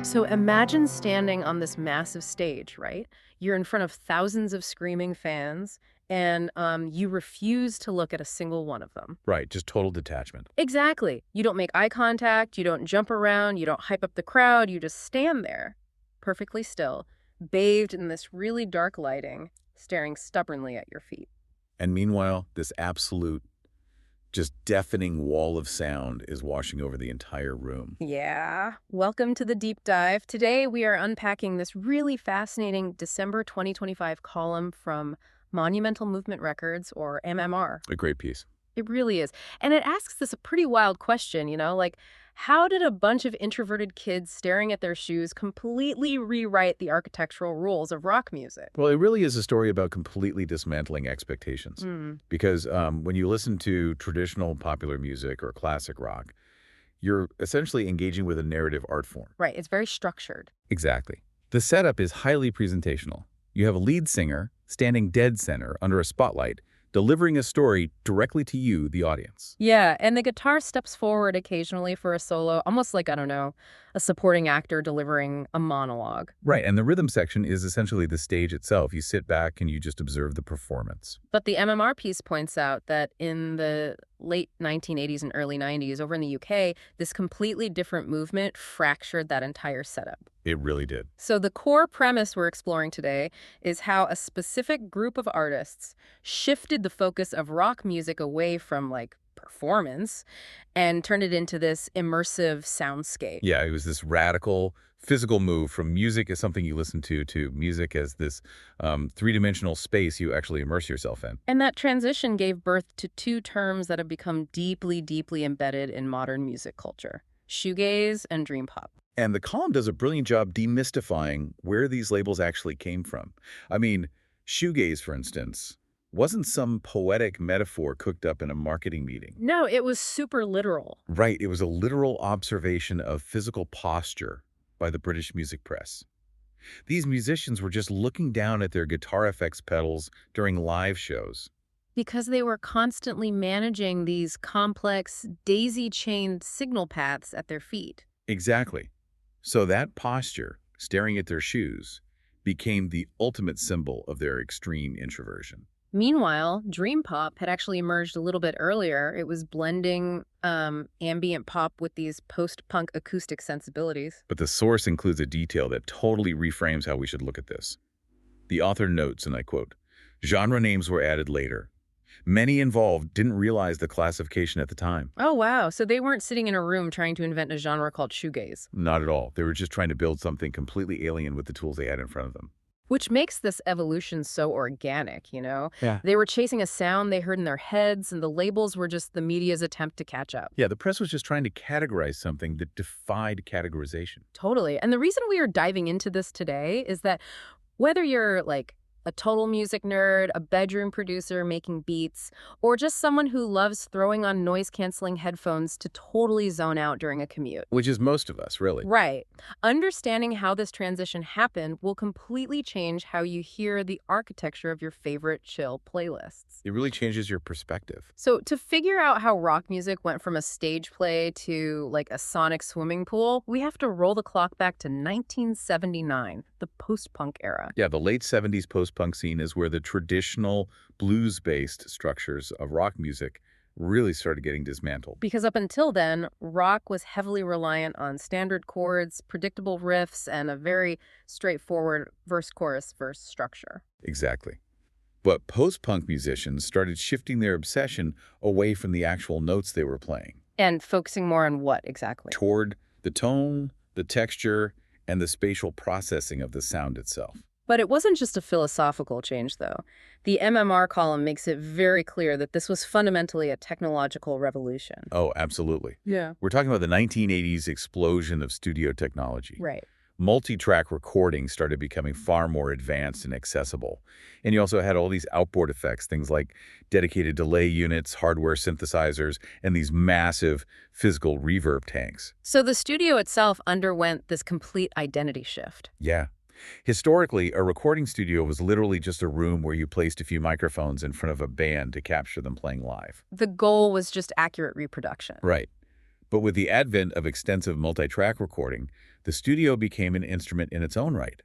So imagine standing on this massive stage, right? You're in front of thousands of screaming fans, and you refuse to look at a single one of them. Right, just total detachment. Exactly. You don't make eye contact, you don't jump around, you don't hype up the crowd, you just stand there, perfectly still, bathed in this really dark lighting, staring stubbornly at your feet. And meanwhile, this absolute, just deafening wall of sound is washing over the entire room. Yeah. Welcome to the deep dive. Today we are unpacking this really fascinating December 2025 column from Monumental Movement Records, or MMR. A great piece. It really is. And it asks this a pretty wild question, like, how did a bunch of introverted kids staring at their shoes completely rewrite the architectural rules of rock music? Well, it really is a story about completely dismantling expectations. Mm, Because when you listen to traditional popular music or classic rock, you're essentially engaging with a narrative art form. right. It's very structured. Exactly. The setup is highly presentational. You have a lead singer standing dead center under a spotlight, delivering a story directly to you, the audience. Yeah, and the guitar steps forward occasionally for a solo, almost like, I don't know, a supporting actor delivering a monologue. Right, and the rhythm section is essentially the stage itself. You sit back and you just observe the performance. But the MMR piece points out that in the late 1980s and early 90s, over in the UK, this completely different movement fractured that entire setup. It really did. So the core premise we're exploring today is how a specific group of artists shifted the focus of rock music away from, like, performance and turned it into this immersive soundscape. Yeah, it was this radical physical move from music as something you listen to music as this three-dimensional space you actually immerse yourself in. And that transition gave birth to two terms that have become deeply, deeply embedded in modern music culture: shoegaze and dream pop. And the column does a brilliant job demystifying where these labels actually came from. I mean, shoegaze, for instance, wasn't some poetic metaphor cooked up in a marketing meeting. No, it was super literal. Right, it was a literal observation of physical posture by the British music press. These musicians were just looking down at their guitar effects pedals during live shows. Because they were constantly managing these complex, daisy-chained signal paths at their feet. Exactly. So that posture, staring at their shoes, became the ultimate symbol of their extreme introversion. Meanwhile, dream pop had actually emerged a little bit earlier. It was blending ambient pop with these post-punk acoustic sensibilities. But the source includes a detail that totally reframes how we should look at this. The author notes, and I quote, "Genre names were added later. Many involved didn't realize the classification at the time." Oh, wow. So they weren't sitting in a room trying to invent a genre called shoegaze. Not at all. They were just trying to build something completely alien with the tools they had in front of them. Which makes this evolution so organic. Yeah. They were chasing a sound they heard in their heads, and the labels were just the media's attempt to catch up. Yeah, the press was just trying to categorize something that defied categorization. Totally. And the reason we are diving into this today is that whether you're, like, a total music nerd, a bedroom producer making beats, or just someone who loves throwing on noise-canceling headphones to totally zone out during a commute. Which is most of us, really. Right. Understanding how this transition happened will completely change how you hear the architecture of your favorite chill playlists. It really changes your perspective. So to figure out how rock music went from a stage play to, like, a sonic swimming pool, we have to roll the clock back to 1979, the post-punk era. Yeah, the late 70s post-punk scene is where the traditional blues-based structures of rock music really started getting dismantled. Because up until then, rock was heavily reliant on standard chords, predictable riffs, and a very straightforward verse-chorus-verse structure. Exactly. But post-punk musicians started shifting their obsession away from the actual notes they were playing, And focusing more on what exactly? toward the tone, the texture, and the spatial processing of the sound itself. But it wasn't just a philosophical change, though. The MMR column makes it very clear that this was fundamentally a technological revolution. Oh, absolutely. Yeah. We're talking about the 1980s explosion of studio technology. Right. Multi-track recording started becoming far more advanced and accessible. And you also had all these outboard effects, things like dedicated delay units, hardware synthesizers, and these massive physical reverb tanks. So the studio itself underwent this complete identity shift. Yeah. Historically, a recording studio was literally just a room where you placed a few microphones in front of a band to capture them playing live. The goal was just accurate reproduction. Right. But with the advent of extensive multi-track recording, the studio became an instrument in its own right.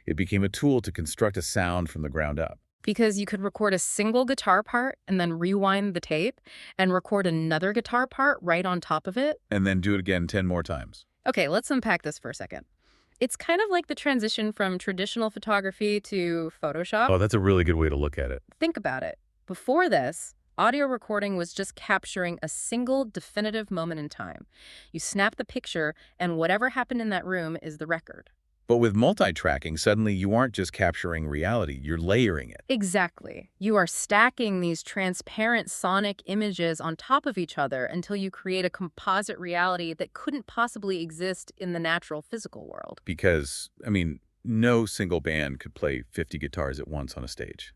It became a tool to construct a sound from the ground up. Because you could record a single guitar part and then rewind the tape and record another guitar part right on top of it. And then do it again 10 more times. Okay, let's unpack this for a second. It's kind of like the transition from traditional photography to Photoshop. Oh, that's a really good way to look at it. Think about it. Before this, audio recording was just capturing a single definitive moment in time. You snap the picture, and whatever happened in that room is the record. But with multi-tracking, suddenly you aren't just capturing reality, you're layering it. Exactly. You are stacking these transparent sonic images on top of each other until you create a composite reality that couldn't possibly exist in the natural physical world. Because, no single band could play 50 guitars at once on a stage.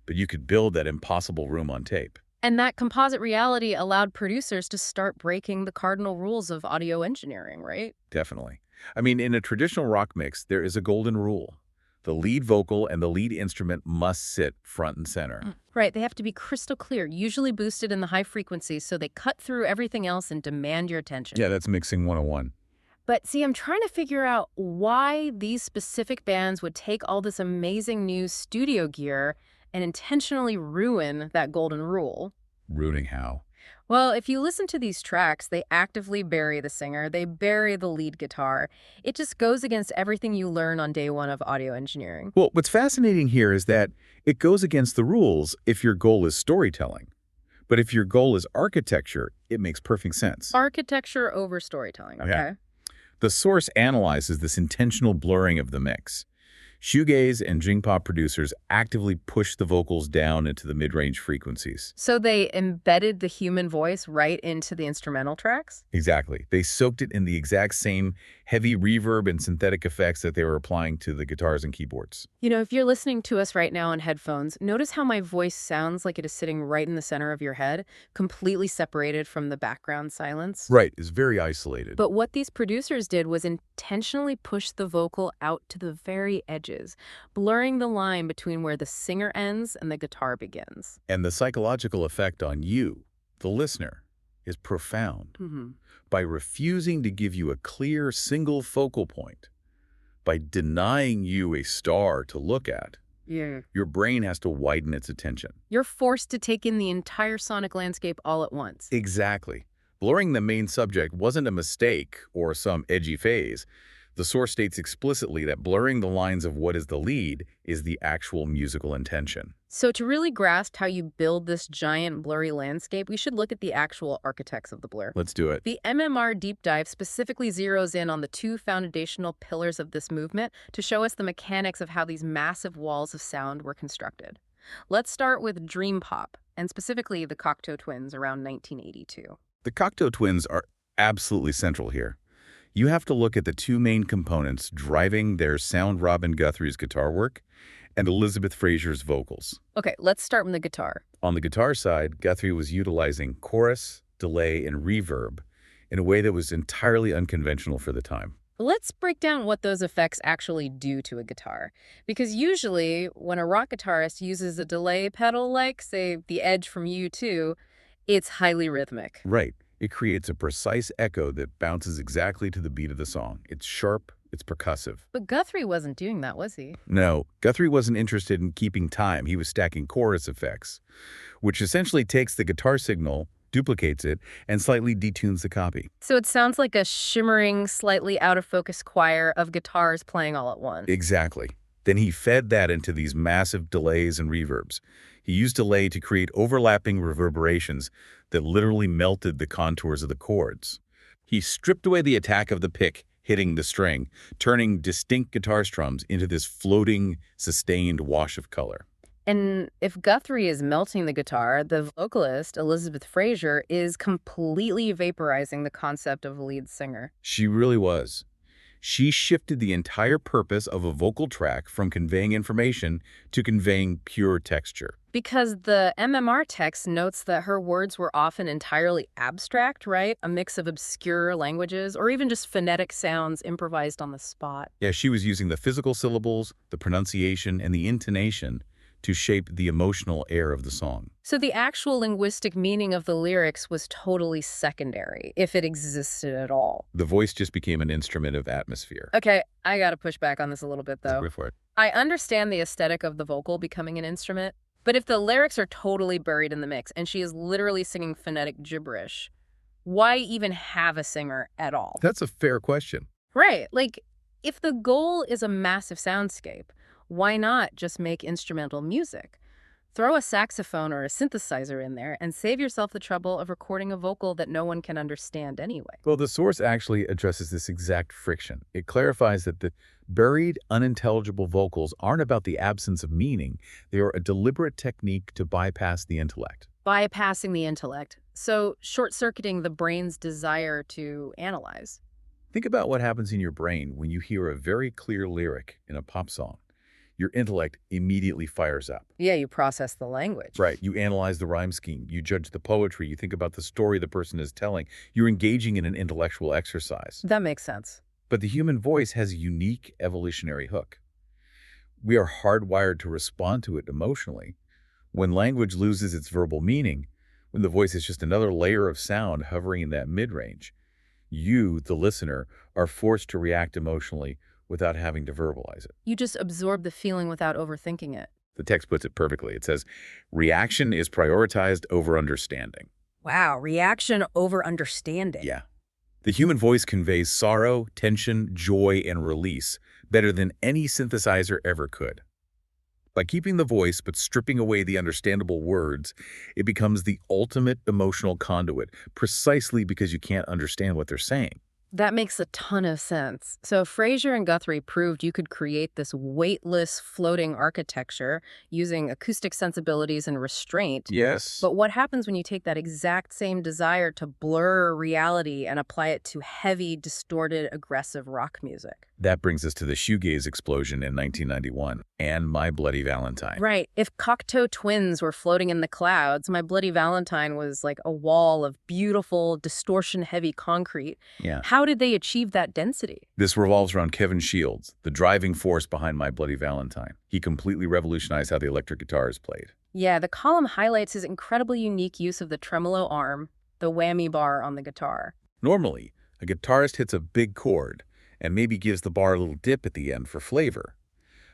But you could build that impossible room on tape. And that composite reality allowed producers to start breaking the cardinal rules of audio engineering, right? Definitely. In a traditional rock mix, there is a golden rule. The lead vocal and the lead instrument must sit front and center. Right, they have to be crystal clear, usually boosted in the high frequencies, so they cut through everything else and demand your attention. Yeah, that's mixing 101. But see, I'm trying to figure out why these specific bands would take all this amazing new studio gear and intentionally ruin that golden rule. Ruining how? Well, if you listen to these tracks, they actively bury the singer, they bury the lead guitar. It just goes against everything you learn on day one of audio engineering. Well, what's fascinating here is that it goes against the rules if your goal is storytelling. But if your goal is architecture, it makes perfect sense. Architecture over storytelling, okay? Yeah. The source analyzes this intentional blurring of the mix. Shoegaze and Jingpop producers actively push the vocals down into the mid-range frequencies. So they embedded the human voice right into the instrumental tracks? Exactly. They soaked it in the exact same heavy reverb and synthetic effects that they were applying to the guitars and keyboards. If you're listening to us right now on headphones, notice how my voice sounds like it is sitting right in the center of your head, completely separated from the background silence. Right. It's very isolated. But what these producers did was intentionally push the vocal out to the very edges, blurring the line between where the singer ends and the guitar begins. And the psychological effect on you, the listener, is profound. By refusing to give you a clear single focal point, by denying you a star to look at, your brain has to widen its attention. You're forced to take in the entire sonic landscape all at once. Exactly. Blurring the main subject wasn't a mistake or some edgy phase. The source states explicitly that blurring the lines of what is the lead is the actual musical intention. So to really grasp how you build this giant blurry landscape, we should look at the actual architects of the blur. Let's do it. The MMR Deep Dive specifically zeroes in on the two foundational pillars of this movement to show us the mechanics of how these massive walls of sound were constructed. Let's start with dream pop, and specifically the Cocteau Twins around 1982. The Cocteau Twins are absolutely central here. You have to look at the two main components driving their sound: Robin Guthrie's guitar work and Elizabeth Fraser's vocals. Okay, let's start with the guitar. On the guitar side, Guthrie was utilizing chorus, delay, and reverb in a way that was entirely unconventional for the time. Let's break down what those effects actually do to a guitar. Because usually, when a rock guitarist uses a delay pedal like, say, the Edge from U2, it's highly rhythmic. Right. It creates a precise echo that bounces exactly to the beat of the song. It's sharp, it's percussive. But Guthrie wasn't doing that, was he? No, Guthrie wasn't interested in keeping time. He was stacking chorus effects, which essentially takes the guitar signal, duplicates it, and slightly detunes the copy. So it sounds like a shimmering, slightly out-of-focus choir of guitars playing all at once. Exactly. Then he fed that into these massive delays and reverbs. He used delay to create overlapping reverberations that literally melted the contours of the chords. He stripped away the attack of the pick hitting the string, turning distinct guitar strums into this floating, sustained wash of color. And if Guthrie is melting the guitar, the vocalist, Elizabeth Fraser, is completely vaporizing the concept of a lead singer. She really was. She shifted the entire purpose of a vocal track from conveying information to conveying pure texture. Because the MMR text notes that her words were often entirely abstract, right? A mix of obscure languages or even just phonetic sounds improvised on the spot. Yeah, she was using the physical syllables, the pronunciation, and the intonation to shape the emotional air of the song. So the actual linguistic meaning of the lyrics was totally secondary, if it existed at all. The voice just became an instrument of atmosphere. Okay, I gotta push back on this a little bit, though. Go for it. I understand the aesthetic of the vocal becoming an instrument, but if the lyrics are totally buried in the mix and she is literally singing phonetic gibberish, why even have a singer at all? That's a fair question. Right, like, if the goal is a massive soundscape, why not just make instrumental music? Throw a saxophone or a synthesizer in there and save yourself the trouble of recording a vocal that no one can understand anyway. Well, the source actually addresses this exact friction. It clarifies that the buried, unintelligible vocals aren't about the absence of meaning. They are a deliberate technique to bypass the intellect. Bypassing the intellect, so short-circuiting the brain's desire to analyze. Think about what happens in your brain when you hear a very clear lyric in a pop song. Your intellect immediately fires up. Yeah, you process the language. Right. You analyze the rhyme scheme. You judge the poetry. You think about the story the person is telling. You're engaging in an intellectual exercise. That makes sense. But the human voice has a unique evolutionary hook. We are hardwired to respond to it emotionally. When language loses its verbal meaning, when the voice is just another layer of sound hovering in that mid-range, you, the listener, are forced to react emotionally without having to verbalize it. You just absorb the feeling without overthinking it. The text puts it perfectly. It says, reaction is prioritized over understanding. Wow, reaction over understanding. Yeah. The human voice conveys sorrow, tension, joy, and release better than any synthesizer ever could. By keeping the voice but stripping away the understandable words, it becomes the ultimate emotional conduit, precisely because you can't understand what they're saying. That makes a ton of sense. So Fraser and Guthrie proved you could create this weightless, floating architecture using acoustic sensibilities and restraint. Yes. But what happens when you take that exact same desire to blur reality and apply it to heavy, distorted, aggressive rock music? That brings us to the shoegaze explosion in 1991 and My Bloody Valentine. Right. If Cocteau Twins were floating in the clouds, My Bloody Valentine was like a wall of beautiful, distortion-heavy concrete. Yeah. How did they achieve that density? This revolves around Kevin Shields, the driving force behind My Bloody Valentine. He completely revolutionized how the electric guitar is played. Yeah, the column highlights his incredibly unique use of the tremolo arm, the whammy bar on the guitar. Normally, a guitarist hits a big chord and maybe gives the bar a little dip at the end for flavor.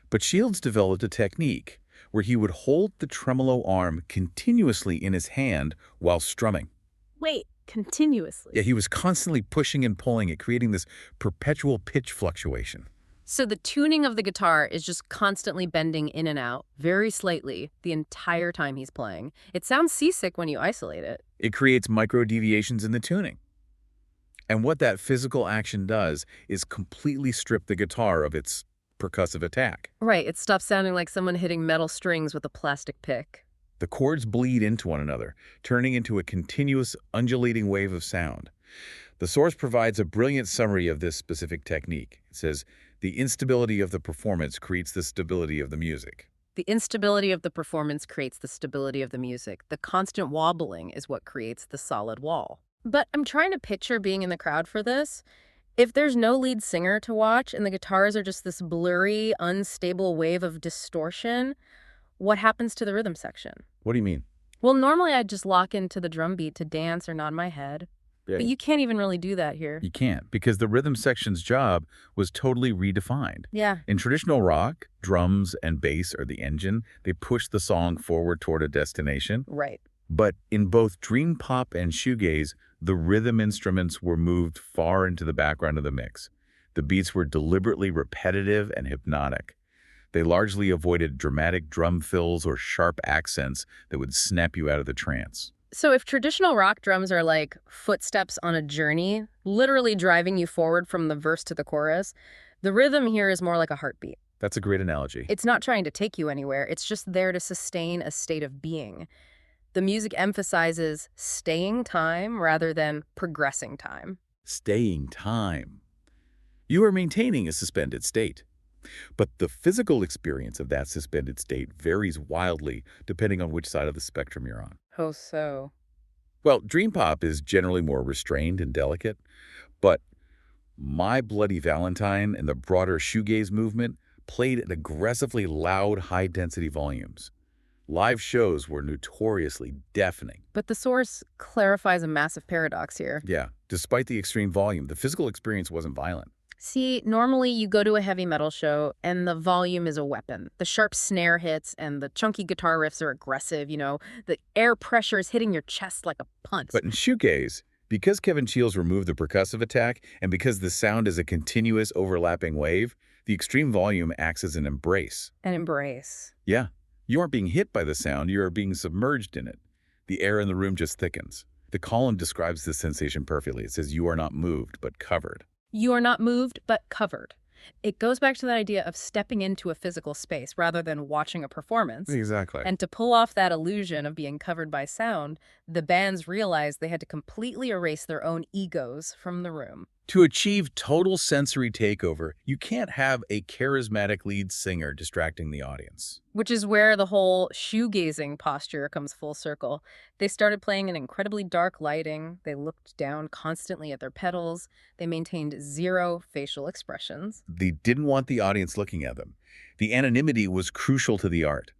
But Shields developed a technique where he would hold the tremolo arm continuously in his hand while strumming. Wait, continuously? Yeah, he was constantly pushing and pulling it, creating this perpetual pitch fluctuation. So the tuning of the guitar is just constantly bending in and out, very slightly, the entire time he's playing. It sounds seasick when you isolate it. It creates micro deviations in the tuning. And what that physical action does is completely strip the guitar of its percussive attack. Right, it stops sounding like someone hitting metal strings with a plastic pick. The chords bleed into one another, turning into a continuous, undulating wave of sound. The source provides a brilliant summary of this specific technique. It says, the instability of the performance creates the stability of the music. The instability of the performance creates the stability of the music. The constant wobbling is what creates the solid wall. But I'm trying to picture being in the crowd for this. If there's no lead singer to watch and the guitars are just this blurry, unstable wave of distortion, what happens to the rhythm section? What do you mean? Well, normally I'd just lock into the drum beat to dance or nod my head. Yeah. But you can't even really do that here. You can't, because the rhythm section's job was totally redefined. Yeah. In traditional rock, drums and bass are the engine. They push the song forward toward a destination. Right. But in both dream pop and shoegaze, the rhythm instruments were moved far into the background of the mix. The beats were deliberately repetitive and hypnotic. They largely avoided dramatic drum fills or sharp accents that would snap you out of the trance. So if traditional rock drums are like footsteps on a journey, literally driving you forward from the verse to the chorus, the rhythm here is more like a heartbeat. That's a great analogy. It's not trying to take you anywhere. It's just there to sustain a state of being. The music emphasizes staying time rather than progressing time. Staying time. You are maintaining a suspended state. But the physical experience of that suspended state varies wildly depending on which side of the spectrum you're on. Oh, so? Well, dream pop is generally more restrained and delicate, but My Bloody Valentine and the broader shoegaze movement played at aggressively loud, high-density volumes. Live shows were notoriously deafening. But the source clarifies a massive paradox here. Yeah, despite the extreme volume, the physical experience wasn't violent. See, normally you go to a heavy metal show and the volume is a weapon. The sharp snare hits and the chunky guitar riffs are aggressive, the air pressure is hitting your chest like a punch. But in Shoegaze, because Kevin Shields removed the percussive attack and because the sound is a continuous overlapping wave, the extreme volume acts as an embrace. An embrace. Yeah, you aren't being hit by the sound, you are being submerged in it. The air in the room just thickens. The column describes this sensation perfectly. It says you are not moved, but covered. You are not moved, but covered. It goes back to that idea of stepping into a physical space rather than watching a performance. Exactly. And to pull off that illusion of being covered by sound, the bands realized they had to completely erase their own egos from the room. To achieve total sensory takeover, you can't have a charismatic lead singer distracting the audience. Which is where the whole shoegazing posture comes full circle. They started playing in incredibly dark lighting. They looked down constantly at their pedals. They maintained zero facial expressions. They didn't want the audience looking at them. The anonymity was crucial to the art.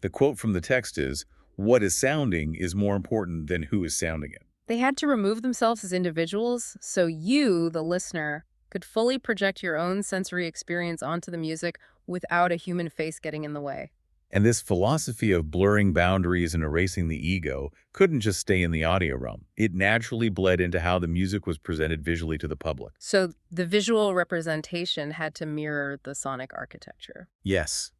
The quote from the text is, "What is sounding is more important than who is sounding it." They had to remove themselves as individuals so you, the listener, could fully project your own sensory experience onto the music without a human face getting in the way. And this philosophy of blurring boundaries and erasing the ego couldn't just stay in the audio realm. It naturally bled into how the music was presented visually to the public. So the visual representation had to mirror the sonic architecture. Yes.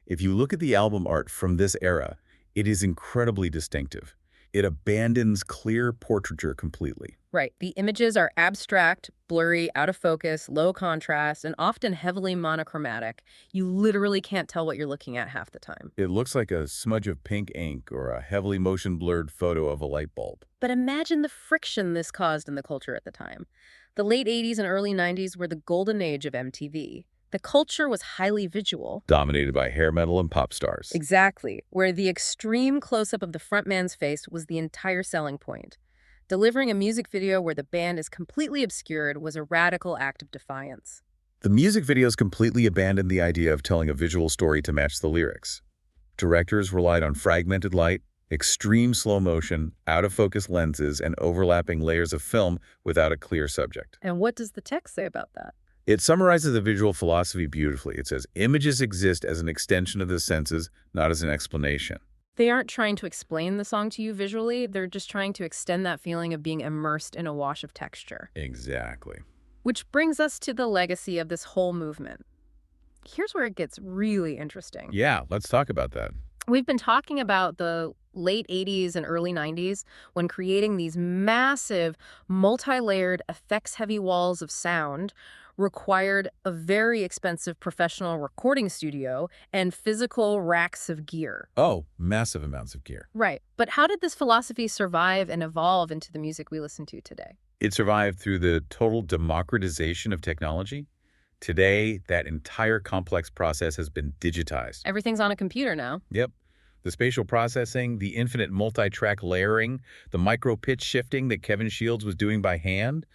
If you look at the album art from this era, it is incredibly distinctive. It abandons clear portraiture completely. Right. The images are abstract, blurry, out of focus, low contrast, and often heavily monochromatic. You literally can't tell what you're looking at half the time. It looks like a smudge of pink ink or a heavily motion-blurred photo of a light bulb. But imagine the friction this caused in the culture at the time. The late 80s and early 90s were the golden age of MTV. The culture was highly visual. Dominated by hair metal and pop stars. Exactly, where the extreme close-up of the frontman's face was the entire selling point. Delivering a music video where the band is completely obscured was a radical act of defiance. The music videos completely abandoned the idea of telling a visual story to match the lyrics. Directors relied on fragmented light, extreme slow motion, out-of-focus lenses, and overlapping layers of film without a clear subject. And what does the text say about that? It summarizes the visual philosophy beautifully. It says, images exist as an extension of the senses, not as an explanation. They aren't trying to explain the song to you visually, they're just trying to extend that feeling of being immersed in a wash of texture. Exactly. Which brings us to the legacy of this whole movement. Here's where it gets really interesting. Yeah, let's talk about that. We've been talking about the late 80s and early 90s when creating these massive, multi-layered, effects-heavy walls of sound required a very expensive professional recording studio and physical racks of gear. Oh, massive amounts of gear. Right. But how did this philosophy survive and evolve into the music we listen to today? It survived through the total democratization of technology. Today, that entire complex process has been digitized. Everything's on a computer now. Yep. The spatial processing, the infinite multi-track layering, the micro-pitch shifting that Kevin Shields was doing by hand,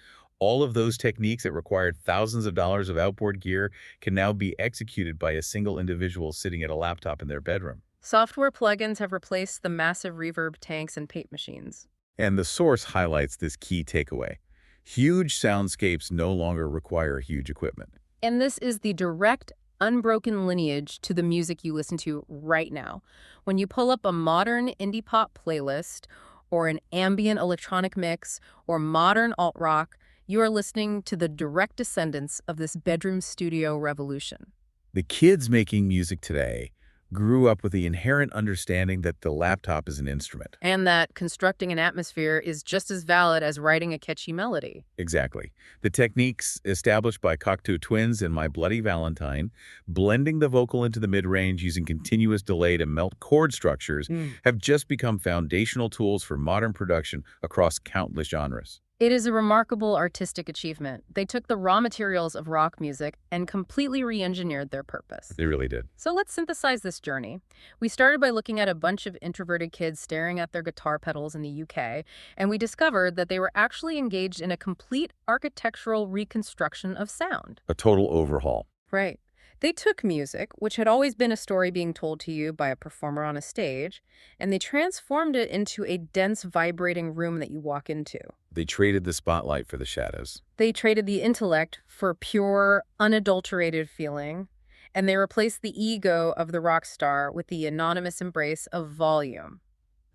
all of those techniques that required thousands of dollars of outboard gear can now be executed by a single individual sitting at a laptop in their bedroom. Software plugins have replaced the massive reverb tanks and tape machines. And the source highlights this key takeaway. Huge soundscapes no longer require huge equipment. And this is the direct, unbroken lineage to the music you listen to right now. When you pull up a modern indie pop playlist, or an ambient electronic mix, or modern alt-rock, you are listening to the direct descendants of this bedroom studio revolution. The kids making music today grew up with the inherent understanding that the laptop is an instrument. And that constructing an atmosphere is just as valid as writing a catchy melody. Exactly. The techniques established by Cocteau Twins in My Bloody Valentine, blending the vocal into the mid-range using continuous delay to melt chord structures, have just become foundational tools for modern production across countless genres. It is a remarkable artistic achievement. They took the raw materials of rock music and completely re-engineered their purpose. They really did. So let's synthesize this journey. We started by looking at a bunch of introverted kids staring at their guitar pedals in the UK, and we discovered that they were actually engaged in a complete architectural reconstruction of sound. A total overhaul. Right. They took music, which had always been a story being told to you by a performer on a stage, and they transformed it into a dense, vibrating room that you walk into. They traded the spotlight for the shadows. They traded the intellect for pure, unadulterated feeling, and they replaced the ego of the rock star with the anonymous embrace of volume.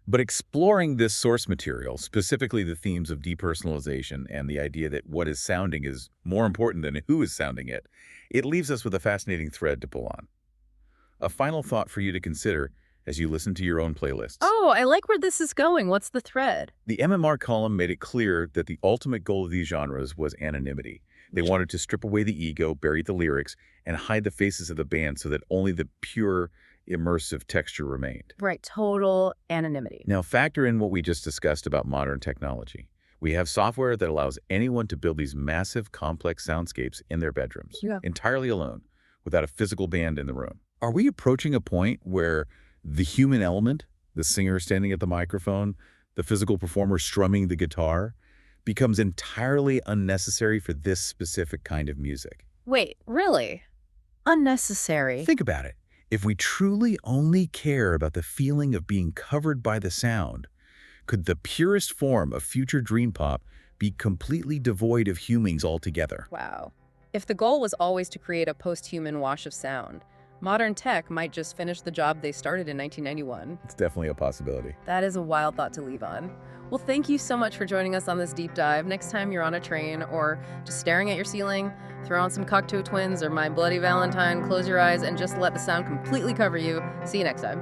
But exploring this source material, specifically the themes of depersonalization and the idea that what is sounding is more important than who is sounding it, it leaves us with a fascinating thread to pull on. A final thought for you to consider as you listen to your own playlists. Oh, I like where this is going. What's the thread? The MMR column made it clear that the ultimate goal of these genres was anonymity. They wanted to strip away the ego, bury the lyrics, and hide the faces of the band so that only the pure, immersive texture remained. Right, total anonymity. Now factor in what we just discussed about modern technology. We have software that allows anyone to build these massive, complex soundscapes in their bedrooms, entirely alone, without a physical band in the room. Are we approaching a point where the human element, the singer standing at the microphone, the physical performer strumming the guitar, becomes entirely unnecessary for this specific kind of music? Wait, really? Unnecessary? Think about it. If we truly only care about the feeling of being covered by the sound, could the purest form of future dream pop be completely devoid of humings altogether? Wow. If the goal was always to create a post-human wash of sound, modern tech might just finish the job they started in 1991. It's definitely a possibility. That is a wild thought to leave on. Well, thank you so much for joining us on this deep dive. Next time you're on a train or just staring at your ceiling, throw on some Cocteau Twins or My Bloody Valentine, close your eyes, and just let the sound completely cover you. See you next time.